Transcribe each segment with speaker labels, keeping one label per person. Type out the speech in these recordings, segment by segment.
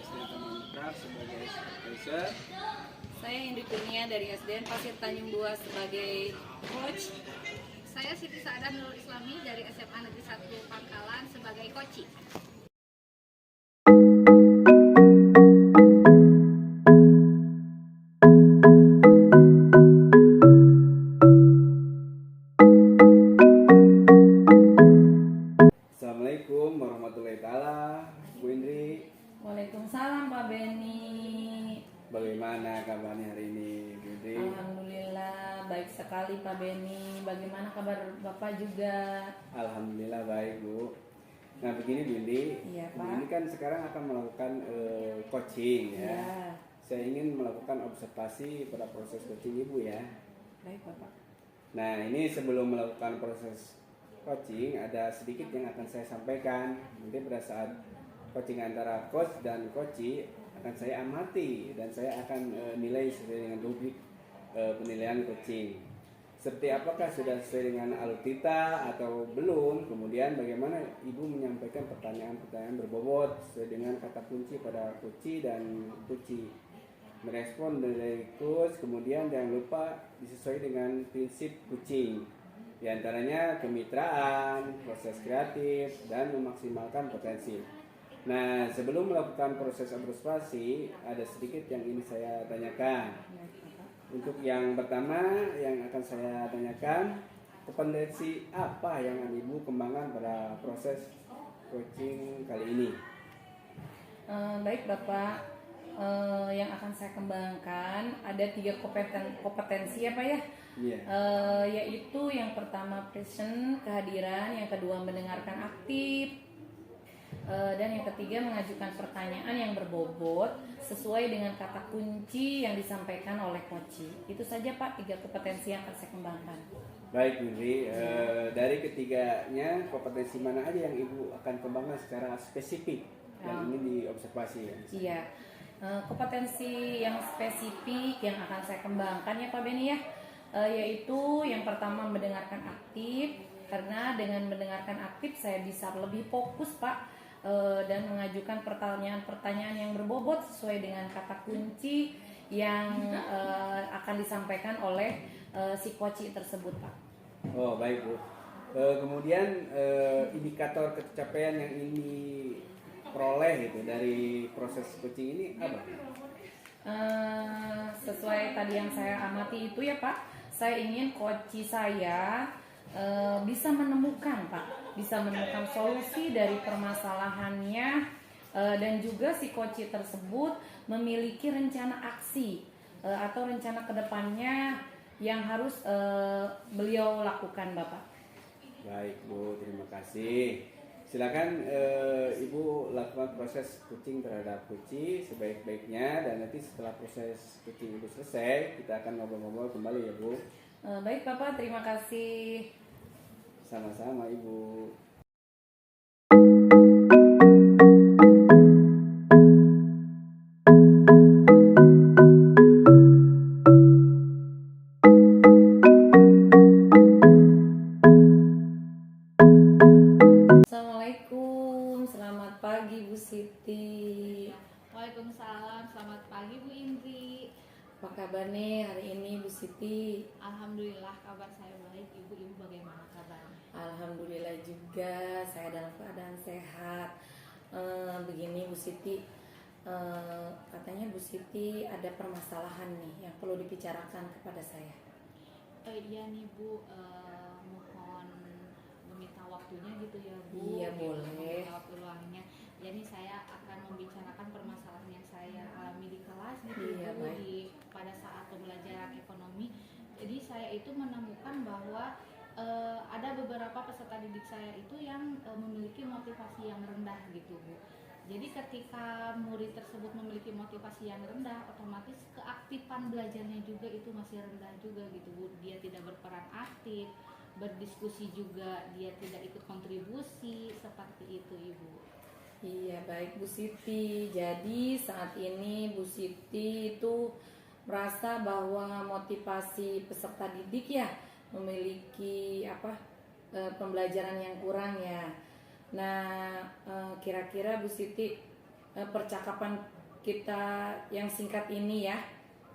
Speaker 1: SD Taman Mekar sebagai supervisor.
Speaker 2: Saya Indri Kurnia dari SDN Pasir Tanjung 2 sebagai coach.
Speaker 3: Saya Siti Saadah Nurul Islami dari SMA Negeri 1 Pangkalan sebagai coach.
Speaker 1: Assalamualaikum warahmatullahi taala, Bu Indri.
Speaker 2: Waalaikumsalam Pak Beni.
Speaker 1: Bagaimana kabarnya hari ini, Bu Indri?
Speaker 2: Alhamdulillah baik sekali Pak Beni. Bagaimana kabar Bapak juga?
Speaker 1: Alhamdulillah baik, Bu. Nah begini Bu Indri,
Speaker 2: Iya,
Speaker 1: Bu
Speaker 2: Pak.
Speaker 1: Indri kan sekarang akan melakukan coaching ya.
Speaker 2: Iya.
Speaker 1: Saya ingin melakukan observasi pada proses coaching Ibu ya.
Speaker 2: Baik Bapak.
Speaker 1: Nah ini sebelum melakukan proses coaching ada sedikit yang akan saya sampaikan. Nanti pada saat coaching antara coach dan coachee akan saya amati dan saya akan nilai sesuai dengan rubrik penilaian coaching. Seperti apakah sudah sesuai dengan alutita atau belum. Kemudian bagaimana Ibu menyampaikan pertanyaan-pertanyaan berbobot sesuai dengan kata kunci pada coachee dan coachee. Merespon dari coach, kemudian jangan lupa disesuaikan dengan prinsip coaching. Di antaranya kemitraan, proses kreatif, dan memaksimalkan potensi. Nah, sebelum melakukan proses observasi, ada sedikit yang ingin saya tanyakan. Untuk yang pertama yang akan saya tanyakan, kompetensi apa yang Ibu kembangkan pada proses coaching kali ini?
Speaker 2: Baik Bapak. Yang akan saya kembangkan ada 3 kompetensi ya Pak ya.
Speaker 1: Iya.
Speaker 2: Yaitu yang pertama present, kehadiran, yang kedua mendengarkan aktif, dan yang ketiga mengajukan pertanyaan yang berbobot sesuai dengan kata kunci yang disampaikan oleh coachee. Itu saja Pak 3 kompetensi yang akan saya kembangkan.
Speaker 1: Baik Yuli, dari ketiganya kompetensi mana aja yang Ibu akan kembangkan secara spesifik yang ingin diobservasi ya?
Speaker 2: Iya, kompetensi yang spesifik yang akan saya kembangkan ya Pak Beni ya, yaitu yang pertama mendengarkan aktif, karena dengan mendengarkan aktif saya bisa lebih fokus Pak, dan mengajukan pertanyaan-pertanyaan yang berbobot sesuai dengan kata kunci yang akan disampaikan oleh si coachee tersebut Pak.
Speaker 1: Oh baik Bu. Kemudian indikator pencapaian yang ini peroleh gitu dari proses coaching ini apa?
Speaker 2: Sesuai tadi yang saya amati itu ya Pak, saya ingin coachee saya bisa menemukan solusi dari permasalahannya, dan juga si coachee tersebut memiliki rencana aksi atau rencana kedepannya yang harus beliau lakukan Bapak. Baik
Speaker 1: Bu, terima kasih. Silakan Ibu lakukan proses coaching terhadap coachee sebaik-baiknya, dan nanti setelah proses coaching Ibu selesai kita akan ngobrol-ngobrol kembali ya Bu.
Speaker 2: Baik Bapak, terima kasih.
Speaker 1: Sama-sama Ibu.
Speaker 2: Assalamualaikum, selamat pagi Bu Siti.
Speaker 3: Waalaikumsalam, selamat pagi Bu Indri.
Speaker 2: Apa kabar nih hari ini Bu Siti?
Speaker 3: Alhamdulillah kabar saya baik. Ibu bagaimana kabarnya?
Speaker 2: Alhamdulillah juga, saya dalam keadaan sehat. Begini Bu Siti, katanya Bu Siti ada permasalahan nih yang perlu dibicarakan kepada saya.
Speaker 3: Iya nih Bu, mohon meminta waktunya gitu ya Bu.
Speaker 2: Iya,
Speaker 3: Gitu,
Speaker 2: boleh.
Speaker 3: meminta waktu luangnya. Jadi saya akan membicarakan permasalahan yang saya alami di kelas gitu
Speaker 2: Iya,
Speaker 3: Bu,
Speaker 2: baik.
Speaker 3: pada saat pembelajaran ekonomi. Jadi saya itu menemukan bahwa ada beberapa peserta didik saya itu yang memiliki motivasi yang rendah gitu Bu. Jadi ketika murid tersebut memiliki motivasi yang rendah, otomatis keaktifan belajarnya juga itu masih rendah juga gitu Bu. Dia tidak berperan aktif, berdiskusi juga dia tidak ikut kontribusi, seperti itu Ibu.
Speaker 2: Iya baik Bu Siti. Jadi saat ini Bu Siti itu merasa bahwa motivasi peserta didik ya memiliki pembelajaran yang kurang ya. Nah, kira-kira Bu Siti percakapan kita yang singkat ini ya,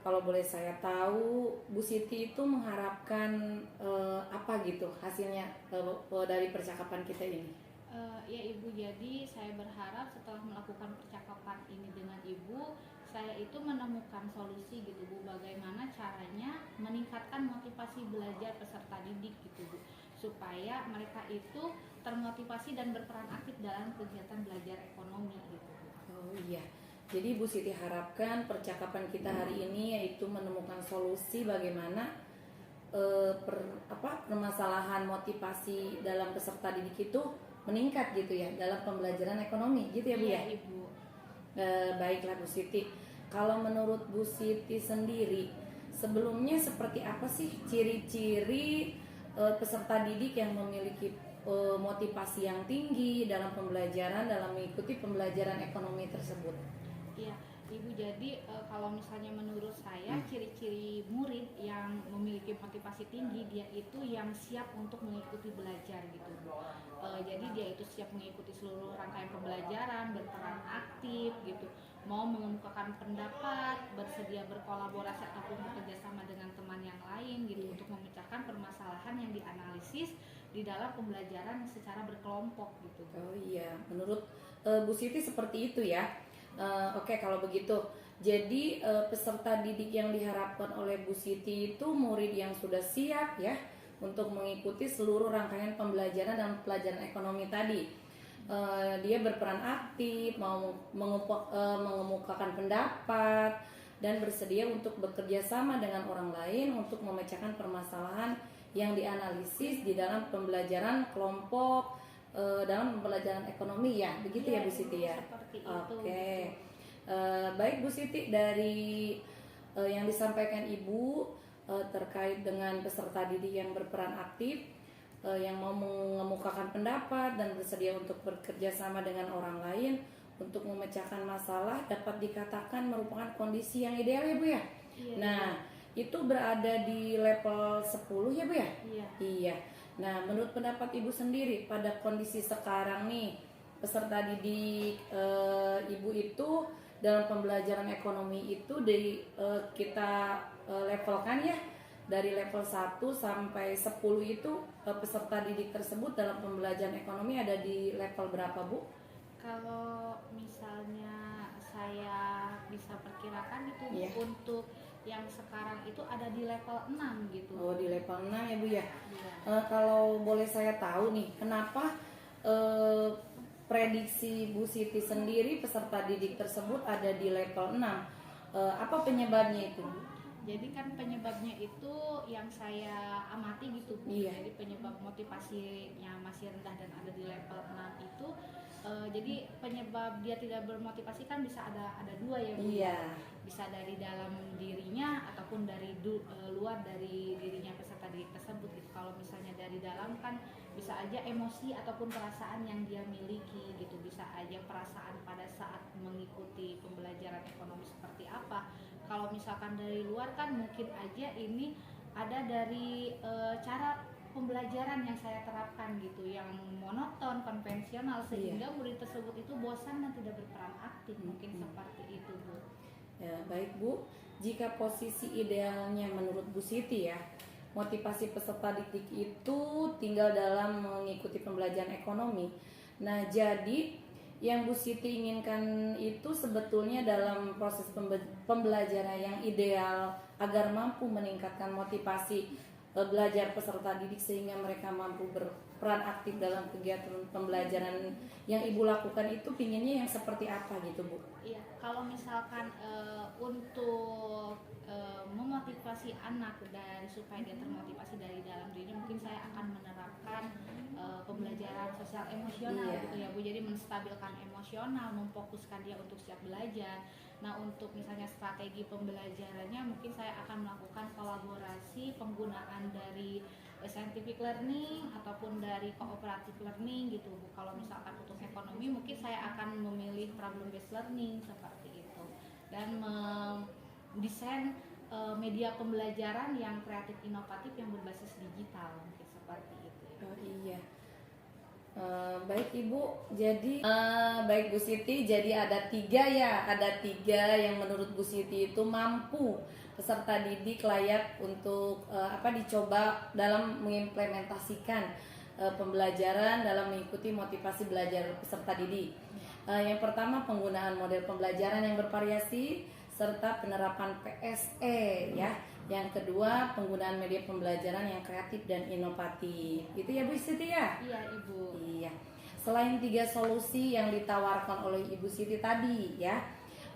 Speaker 2: kalau boleh saya tahu, Bu Siti itu mengharapkan apa gitu hasilnya dari percakapan kita ini?
Speaker 3: Ya Ibu, jadi saya berharap setelah melakukan percakapan ini dengan Ibu, saya itu menemukan solusi gitu Bu, bagaimana caranya meningkatkan motivasi belajar peserta didik gitu Bu, supaya mereka itu termotivasi dan berperan aktif dalam kegiatan belajar ekonomi gitu Bu.
Speaker 2: Oh iya, jadi Bu Siti harapkan percakapan kita hari ini yaitu menemukan solusi bagaimana permasalahan motivasi dalam peserta didik itu meningkat gitu ya dalam pembelajaran ekonomi gitu ya Bu ya.
Speaker 3: Iya Ibu.
Speaker 2: Baiklah Bu Siti, kalau menurut Bu Siti sendiri sebelumnya seperti apa sih ciri-ciri peserta didik yang memiliki motivasi yang tinggi dalam pembelajaran, dalam mengikuti pembelajaran ekonomi tersebut?
Speaker 3: Iya, Ibu, jadi kalau misalnya menurut saya ciri-ciri murid yang memiliki motivasi tinggi, dia itu yang siap untuk mengikuti belajar gitu Bu. Jadi dia itu siap mengikuti seluruh rangkaian pembelajaran, berperan aktif gitu, mau mengemukakan pendapat, bersedia berkolaborasi ataupun bekerja sama dengan teman yang lain gitu untuk memecahkan permasalahan yang dianalisis di dalam pembelajaran secara berkelompok gitu.
Speaker 2: Oh iya, menurut Bu Siti seperti itu ya. Oke, kalau begitu, jadi peserta didik yang diharapkan oleh Bu Siti itu murid yang sudah siap ya untuk mengikuti seluruh rangkaian pembelajaran dan pelajaran ekonomi tadi. Dia berperan aktif, mau mengemukakan pendapat dan bersedia untuk bekerja sama dengan orang lain untuk memecahkan permasalahan yang dianalisis di dalam pembelajaran kelompok, dalam pembelajaran ekonomi ya, begitu ya Bu Siti ya.
Speaker 3: Seperti itu.
Speaker 2: Oke, baik Bu Siti, dari yang disampaikan Ibu terkait dengan peserta didik yang berperan aktif, yang mau mengemukakan pendapat dan bersedia untuk bekerja sama dengan orang lain untuk memecahkan masalah, dapat dikatakan merupakan kondisi yang ideal ya Bu ya.
Speaker 3: Iya,
Speaker 2: Nah, itu berada di level 10 ya Bu ya?
Speaker 3: Iya.
Speaker 2: Iya. Nah, menurut pendapat Ibu sendiri pada kondisi sekarang nih, peserta didik Ibu itu dalam pembelajaran ekonomi itu kita levelkan ya dari level 1 sampai 10 itu peserta didik tersebut dalam pembelajaran ekonomi ada di level berapa Bu?
Speaker 3: Kalau misalnya saya bisa perkirakan itu
Speaker 2: Iya.
Speaker 3: untuk yang sekarang itu ada di level 6 gitu.
Speaker 2: Oh, di level 6 ya Bu ya.
Speaker 3: Iya.
Speaker 2: Kalau boleh saya tahu nih, kenapa prediksi Bu Siti sendiri peserta didik tersebut ada di level 6? Apa penyebabnya itu Bu?
Speaker 3: Jadi kan penyebabnya itu yang saya amati gitu Bu.
Speaker 2: Iya.
Speaker 3: Jadi penyebab motivasinya masih rendah dan ada di level 6 itu jadi penyebab dia tidak bermotivasi kan bisa ada dua ya Bu.
Speaker 2: Iya.
Speaker 3: Bisa dari dalam dirinya ataupun dari luar dari dirinya peserta didik tersebut gitu. Kalau misalnya dari dalam kan bisa aja emosi ataupun perasaan yang dia miliki gitu, bisa aja perasaan pada saat mengikuti pembelajaran ekonomi seperti apa. Kalau misalkan dari luar kan mungkin aja ini ada dari cara pembelajaran yang saya terapkan gitu, yang monoton, konvensional, sehingga murid tersebut itu bosan dan tidak berperan aktif, mungkin seperti itu Bu.
Speaker 2: Ya, baik Bu, jika posisi idealnya menurut Bu Siti ya, motivasi peserta didik itu tinggal dalam mengikuti pembelajaran ekonomi. Nah, jadi yang Bu Siti inginkan itu sebetulnya dalam proses pembelajaran yang ideal agar mampu meningkatkan motivasi belajar peserta didik sehingga mereka mampu berperan aktif dalam kegiatan pembelajaran yang Ibu lakukan itu pinginnya yang seperti apa gitu Bu?
Speaker 3: Iya, kalau misalkan untuk memotivasi anak dan supaya dia termotivasi dari dalam dirinya, mungkin saya akan menerapkan pembelajaran sosial emosional gitu ya Bu. Jadi menstabilkan emosional, memfokuskan dia untuk siap belajar. Nah, untuk misalnya strategi pembelajarannya mungkin saya akan melakukan kolaborasi penggunaan dari scientific learning ataupun dari cooperative learning gitu Bu. Kalau misalkan untuk ekonomi mungkin saya akan memilih problem based learning seperti itu dan mendesain media pembelajaran yang kreatif inovatif yang berbasis digital mungkin seperti itu.
Speaker 2: Oh iya. Baik Ibu, jadi baik Bu Siti, jadi ada tiga yang menurut Bu Siti itu mampu peserta didik layak untuk dicoba dalam mengimplementasikan pembelajaran dalam mengikuti motivasi belajar peserta didik. Yang pertama penggunaan model pembelajaran yang bervariasi serta penerapan PSE ya. Yang kedua penggunaan media pembelajaran yang kreatif dan inovatif. Itu ya Bu Siti ya?
Speaker 3: Iya Ibu.
Speaker 2: Iya. Selain tiga solusi yang ditawarkan oleh Ibu Siti tadi ya,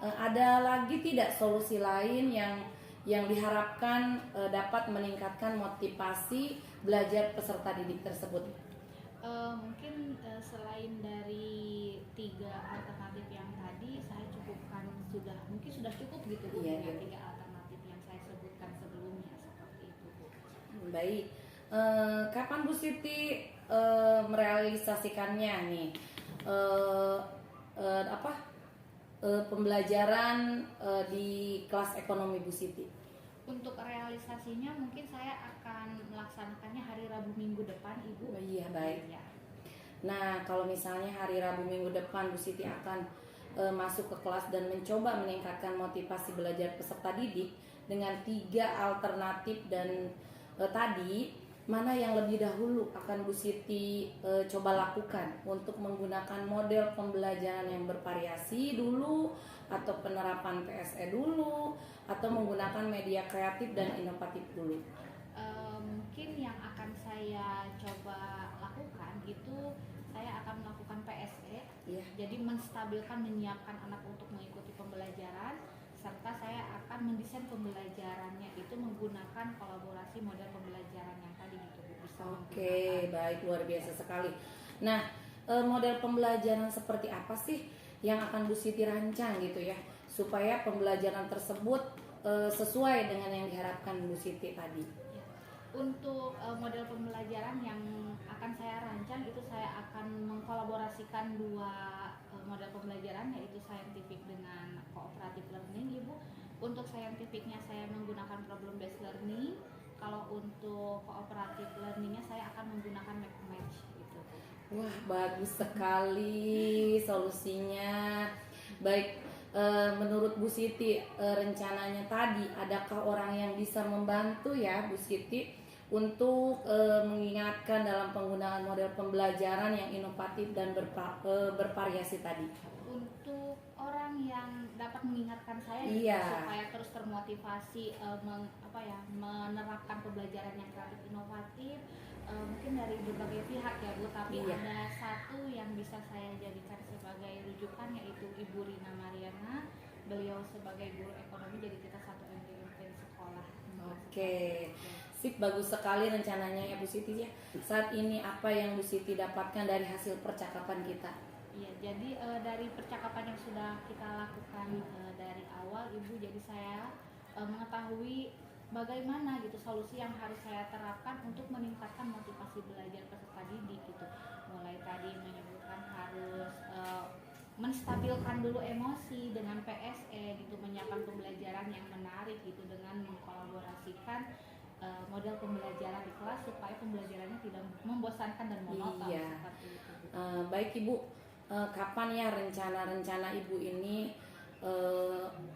Speaker 2: ada lagi tidak solusi lain yang diharapkan dapat meningkatkan motivasi belajar peserta didik tersebut?
Speaker 3: Mungkin selain dari 3 alternatif yang tadi saya cukupkan mungkin sudah cukup gitu Bu,
Speaker 2: Iya,
Speaker 3: dengan
Speaker 2: iya.
Speaker 3: 3 alternatif yang saya sebutkan sebelumnya seperti itu Bu.
Speaker 2: Baik. Kapan Bu Siti merealisasikannya nih? Pembelajaran di kelas ekonomi Bu Siti.
Speaker 3: Untuk realisasinya mungkin saya akan melaksanakannya hari Rabu minggu depan Ibu.
Speaker 2: Oh iya, baik.
Speaker 3: Iya.
Speaker 2: Nah, kalau misalnya hari Rabu minggu depan Bu Siti akan masuk ke kelas dan mencoba meningkatkan motivasi belajar peserta didik dengan 3 alternatif dan tadi, mana yang lebih dahulu akan Bu Siti coba lakukan untuk menggunakan model pembelajaran yang bervariasi dulu, atau penerapan PSE dulu, atau menggunakan media kreatif dan inovatif dulu?
Speaker 3: Mungkin yang akan saya coba lakukan itu saya akan melakukan PSE.
Speaker 2: Iya.
Speaker 3: Jadi menstabilkan, menyiapkan anak untuk mengikuti pembelajaran, serta saya akan mendesain pembelajarannya itu menggunakan kolaborasi model pembelajaran yang tadi gitu Bu. Bisa
Speaker 2: Oke,
Speaker 3: menggunakan.
Speaker 2: baik, luar biasa sekali. Nah, model pembelajaran seperti apa sih yang akan Bu Siti rancang gitu ya, supaya pembelajaran tersebut sesuai dengan yang diharapkan Bu Siti tadi?
Speaker 3: Ya. Untuk model pembelajaran yang akan saya rancang itu saya akan mengkolaborasikan 2 model pembelajaran, yaitu scientific dengan cooperative learning Ibu. Untuk scientificnya saya menggunakan problem based learning, kalau untuk cooperative learningnya saya akan menggunakan map match gitu.
Speaker 2: Wah, bagus sekali solusinya. Baik, menurut Bu Siti rencananya tadi, adakah orang yang bisa membantu ya Bu Siti untuk mengingatkan dalam penggunaan model pembelajaran yang inovatif dan bervariasi tadi?
Speaker 3: Untuk orang yang dapat mengingatkan saya gitu,
Speaker 2: Iya.
Speaker 3: supaya terus termotivasi menerapkan pembelajaran yang kreatif inovatif, mungkin dari berbagai pihak ya Bu, tapi
Speaker 2: Iya.
Speaker 3: ada satu yang bisa saya jadikan sebagai rujukan, yaitu Ibu Rina Mariana. Beliau sebagai guru ekonomi, jadi kita satu MTMP di sekolah.
Speaker 2: Oke, sip, bagus sekali rencananya ya Bu Siti ya. Saat ini apa yang Bu Siti dapatkan dari hasil percakapan kita?
Speaker 3: Iya, jadi dari percakapan yang sudah kita lakukan dari awal Ibu, jadi saya mengetahui bagaimana gitu solusi yang harus saya terapkan untuk meningkatkan motivasi belajar peserta didik gitu. Mulai tadi menyebutkan harus menstabilkan dulu emosi dengan PSE gitu, menyiapkan pembelajaran yang menarik gitu dengan mengkolaborasikan model pembelajaran di kelas supaya pembelajarannya tidak membosankan dan monoton.
Speaker 2: Iya.
Speaker 3: Seperti itu.
Speaker 2: Baik Ibu, kapan ya rencana-rencana Ibu ini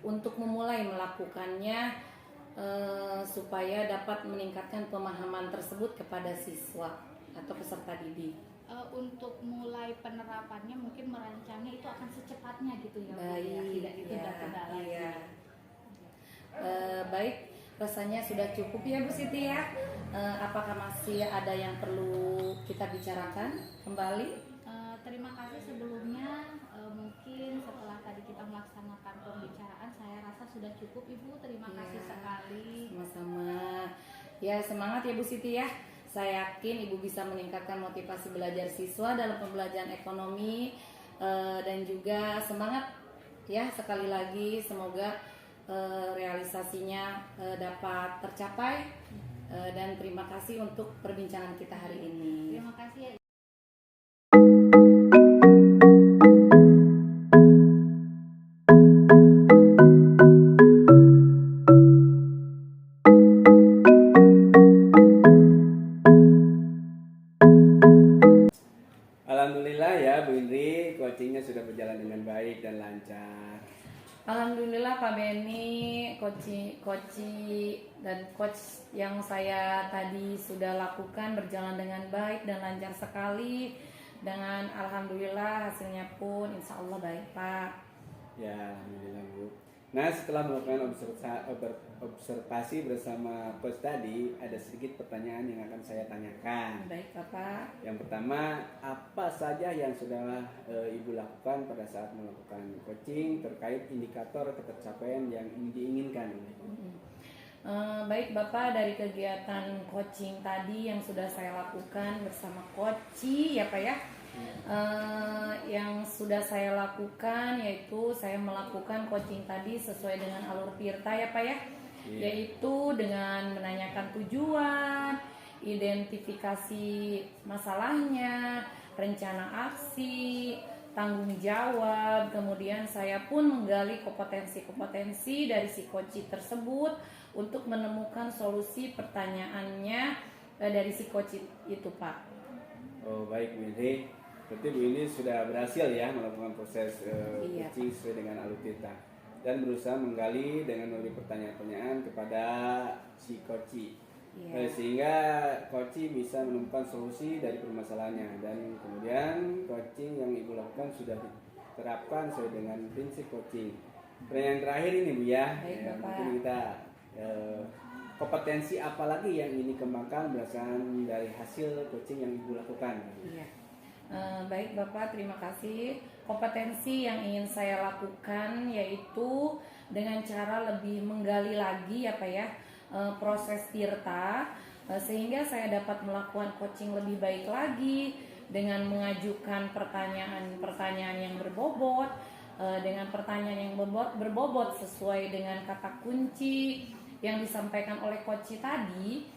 Speaker 2: untuk memulai melakukannya supaya dapat meningkatkan pemahaman tersebut kepada siswa atau peserta didik?
Speaker 3: Untuk mulai penerapannya mungkin merancangnya itu akan secepatnya gitu ya Bu, ya.
Speaker 2: Baik,
Speaker 3: Tidak ditunda-tunda lagi.
Speaker 2: iya. Baik, rasanya sudah cukup ya Bu Siti ya. Apakah masih ada yang perlu kita bicarakan kembali?
Speaker 3: Terima kasih sebelumnya. Mungkin setelah tadi kita melaksanakan pembicaraan, saya rasa sudah cukup Ibu. Terima kasih
Speaker 2: Iya.
Speaker 3: sekali.
Speaker 2: Sama-sama. Ya, semangat ya Bu Siti ya. Saya yakin Ibu bisa meningkatkan motivasi belajar siswa dalam pembelajaran ekonomi, dan juga semangat ya, sekali lagi semoga realisasinya dapat tercapai, dan terima kasih untuk perbincangan kita hari ini.
Speaker 3: Terima kasih ya.
Speaker 1: coachingnya sudah berjalan dengan baik dan lancar.
Speaker 2: Alhamdulillah Pak Beni, coach dan coach yang saya tadi sudah lakukan berjalan dengan baik dan lancar sekali. Dengan alhamdulillah hasilnya pun insya Allah baik Pak.
Speaker 1: Ya, alhamdulillah Bu. Nah, setelah melakukan observasi bersama coach tadi, ada sedikit pertanyaan yang akan saya tanyakan.
Speaker 2: Baik Bapak.
Speaker 1: Yang pertama, apa saja yang sudah Ibu lakukan pada saat melakukan coaching terkait indikator ketercapaian yang diinginkan?
Speaker 2: Baik Bapak, dari kegiatan coaching tadi yang sudah saya lakukan bersama coach ya Pak ya. Yang sudah saya lakukan yaitu saya melakukan coaching tadi sesuai dengan alur Tirta ya Pak ya. Yaitu dengan menanyakan tujuan, identifikasi masalahnya, rencana aksi, tanggung jawab, kemudian saya pun menggali kompetensi dari si coach tersebut untuk menemukan solusi pertanyaannya dari si coach itu Pak.
Speaker 1: Oh baik Bu Indi, berarti Bu Indi sudah berhasil ya melakukan proses coaching sesuai dengan alur Tirta dan berusaha menggali dengan memberi pertanyaan-pertanyaan kepada si coach. Sehingga coach bisa menemukan solusi dari permasalahannya dan kemudian coaching yang Ibu lakukan sudah diterapkan sesuai dengan prinsip coaching. Pertanyaan terakhir ini Bu ya, mungkin kita kompetensi apa lagi yang ini kembangkan berdasarkan dari hasil coaching yang Ibu lakukan?
Speaker 2: Baik Bapak, terima kasih. Kompetensi yang ingin saya lakukan yaitu dengan cara lebih menggali lagi ya Pak ya proses Tirta sehingga saya dapat melakukan coaching lebih baik lagi dengan mengajukan pertanyaan-pertanyaan yang berbobot dengan pertanyaan yang berbobot sesuai dengan kata kunci yang disampaikan oleh coach tadi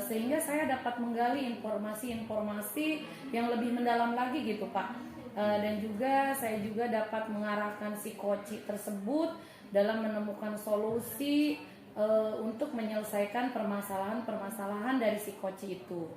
Speaker 2: sehingga saya dapat menggali informasi-informasi yang lebih mendalam lagi gitu Pak. Dan juga saya juga dapat mengarahkan si coach tersebut dalam menemukan solusi untuk menyelesaikan permasalahan dari si coach itu.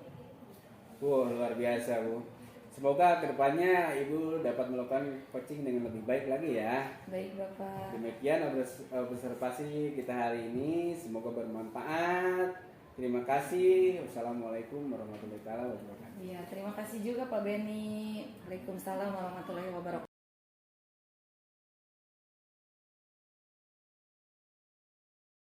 Speaker 1: Wow, luar biasa Bu. Semoga kedepannya Ibu dapat melakukan coaching dengan lebih baik lagi ya.
Speaker 2: Baik Bapak.
Speaker 1: Demikian observasi kita hari ini, semoga bermanfaat. Terima kasih. Wassalamualaikum warahmatullahi wabarakatuh.
Speaker 2: Iya, terima kasih juga Pak Beni. Waalaikumsalam warahmatullahi wabarakatuh.